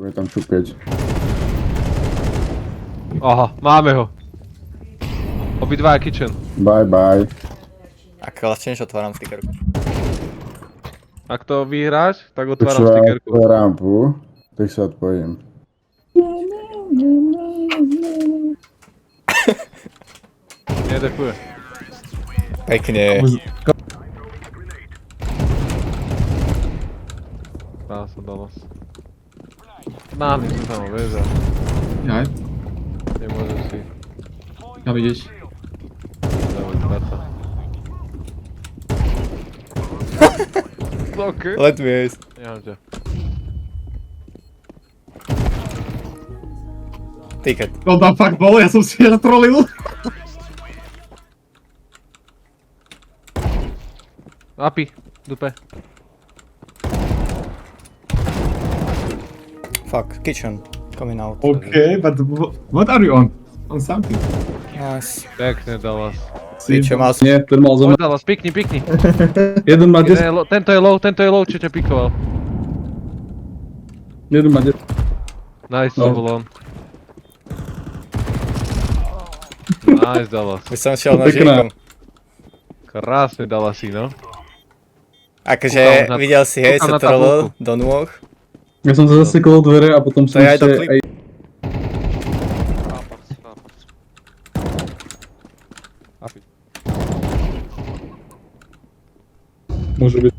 Bude tam čupieť. Aha, máme ho. Obidva kitchen. Bye bye. Ak vlastne než otváram stickerku. Ak to vyhráš, tak otváram Počúvaj stickerku. rampu, tak sa odpojím. Nedefuje. Pekne. Dá sa Dallas. Náhli sa tam, vieš a Jaj, nemôžeš si kam ideš? dávať brata. OK. Let me ísť. Nechám ťa. Ticket. To tam fakt bol, ja som si natrolil. Api, dupe. Fuck, kitchen. Coming out. Okay, but what are you on? On something. Nice. Pekne Dallas. Piče, mal som... Nie, ten mal za Poď mnou. Dallas, pikni. Jeden má 10, Tento je low, čo ťa pikoval. jeden má 10. Nice, No. to bol on. Nice Dallas. By som šiel Pekná. nožíkom. Krásne Dallasi, no. Akože videl si, hej, kúkam sa na trolil tabulku. do nôh. Ja som zasekol dvere a potom som To je aj do ešte... klip. Aj... Môže byť.